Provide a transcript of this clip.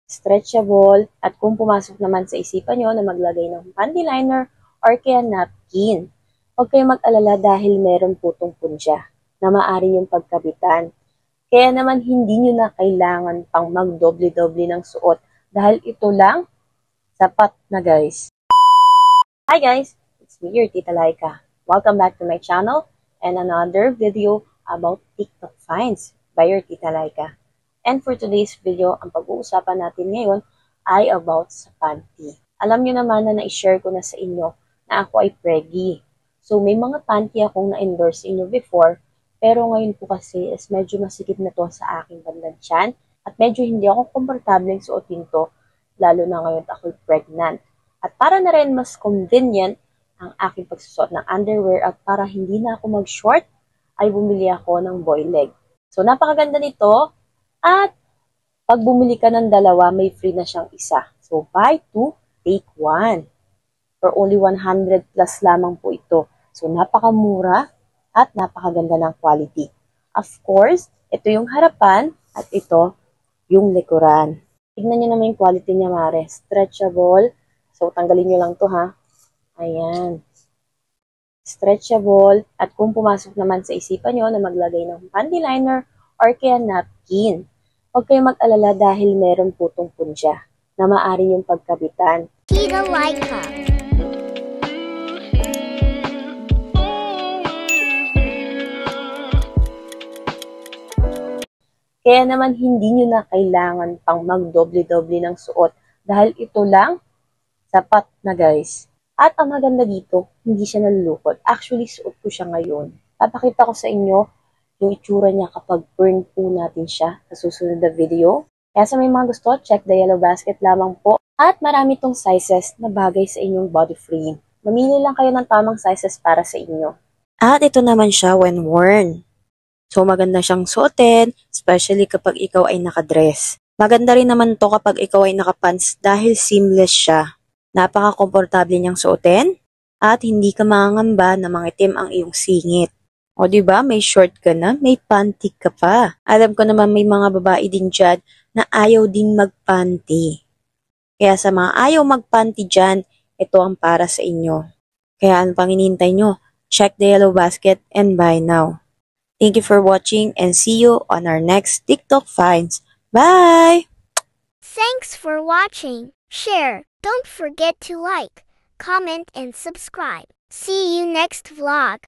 stretchable, at kung pumasok naman sa isipan nyo na maglagay ng panty liner or kaya napkin, huwag kayong mag-alala dahil meron po itong punja na maaari yung pagkabitan. Kaya naman hindi nyo na kailangan pang magdoble-doble ng suot dahil ito lang, sapat na guys. Hi guys! It's me, your Tita Laika. Welcome back to my channel and another video about TikTok finds by your Tita Laika. And for today's video, ang pag-uusapan natin ngayon ay about sa panty. Alam nyo naman na na-share ko na sa inyo na ako ay preggy. So may mga panty akong na-endorse inyo before, pero ngayon po kasi is medyo masikip na to sa aking bandang tiyan at medyo hindi ako komportableng suotin to, lalo na ngayon ako'y pregnant. At para na rin mas convenient ang aking pagsusuot ng underwear at para hindi na ako mag-short, ay bumili ako ng boy leg. So napakaganda nito at pag bumili ka ng dalawa, may free na siyang isa. So buy two, take one. For only 100 plus lamang po ito. So napakamura at napakaganda ng quality. Of course, ito yung harapan at ito yung likuran. Tignan nyo naman yung quality niya, mare. Stretchable. So, tanggalin nyo lang to ha. Ayan. Stretchable. At kung pumasok naman sa isipan nyo na maglagay ng panty liner or kaya napkin, huwag kayong mag-alala dahil meron po itong punja na maaari yung pagkabitan. Tita Laika. Kaya naman hindi nyo na kailangan pang magdoble-doble ng suot dahil ito lang, sapat na guys. At ang maganda dito, hindi siya nalulukot. Actually, suot ko siya ngayon. Papakita ko sa inyo yung itsura niya kapag burn po natin siya sa susunod na video. Kaya sa may mga gusto, check the yellow basket lamang po. At marami tong sizes na bagay sa inyong body frame. Mamili lang kayo ng tamang sizes para sa inyo. At ito naman siya when worn. So, maganda siyang suotin, especially kapag ikaw ay nakadress. Maganda rin naman to kapag ikaw ay nakapants dahil seamless siya. Napaka-komportable niyang suotin at hindi ka mangangamba na mangitim ang iyong singit. O diba, may short ka na, may panty ka pa. Alam ko naman may mga babae din dyan na ayaw din magpanty. Kaya sa mga ayaw magpanty dyan, ito ang para sa inyo. Kaya ano pang hinihintay nyo? Check the yellow basket and buy now. Thank you for watching and see you on our next TikTok finds. Bye! Thanks for watching. Share. Don't forget to like, comment, and subscribe. See you next vlog.